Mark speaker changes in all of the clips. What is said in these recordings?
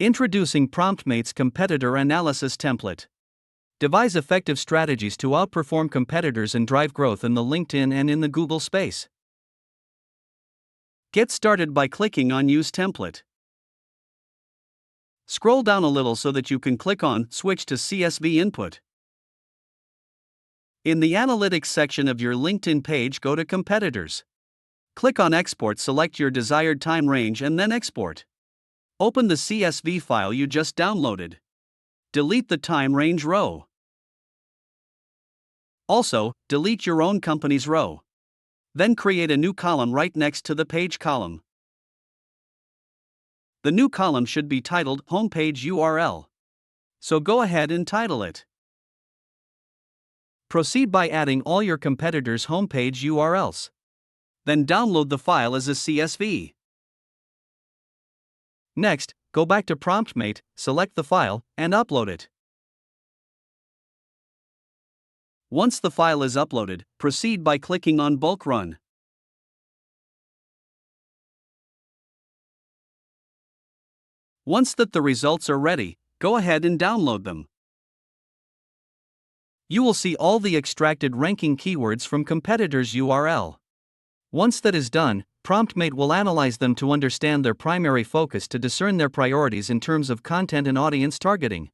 Speaker 1: Introducing PromptMate's Competitor Analysis Template. Devise effective strategies to outperform competitors and drive growth in the LinkedIn and in the Google space. Get started by clicking on Use Template. Scroll down a little so that you can click on Switch to CSV Input. In the Analytics section of your LinkedIn page, go to Competitors. Click on Export, select your desired time range and then export. Open the CSV file you just downloaded. Delete the time range row. Also, delete your own company's row. Then create a new column right next to the page column. The new column should be titled Homepage URL. So go ahead and title it. Proceed by adding all your competitors' homepage URLs. Then download the file as a CSV. Next, go back to PromptMate, select the file, and upload it. Once the file is uploaded, proceed by clicking on Bulk Run. Once that the results are ready, go ahead and download them. You will see all the extracted ranking keywords from competitors' URL. Once that is done, PromptMate will analyze them to understand their primary focus to discern their priorities in terms of content and audience targeting.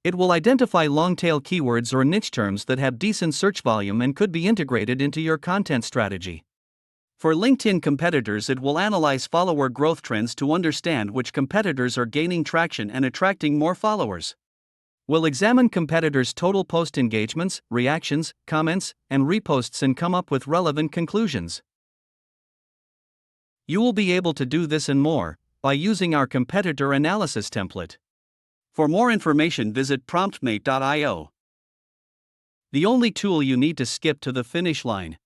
Speaker 1: It will identify long-tail keywords or niche terms that have decent search volume and could be integrated into your content strategy. For LinkedIn competitors, it will analyze follower growth trends to understand which competitors are gaining traction and attracting more followers. We'll examine competitors' total post engagements, reactions, comments, and reposts and come up with relevant conclusions. You will be able to do this and more by using our competitor analysis template. For more information, visit promptmate.io. The only tool you need to skip to the finish line.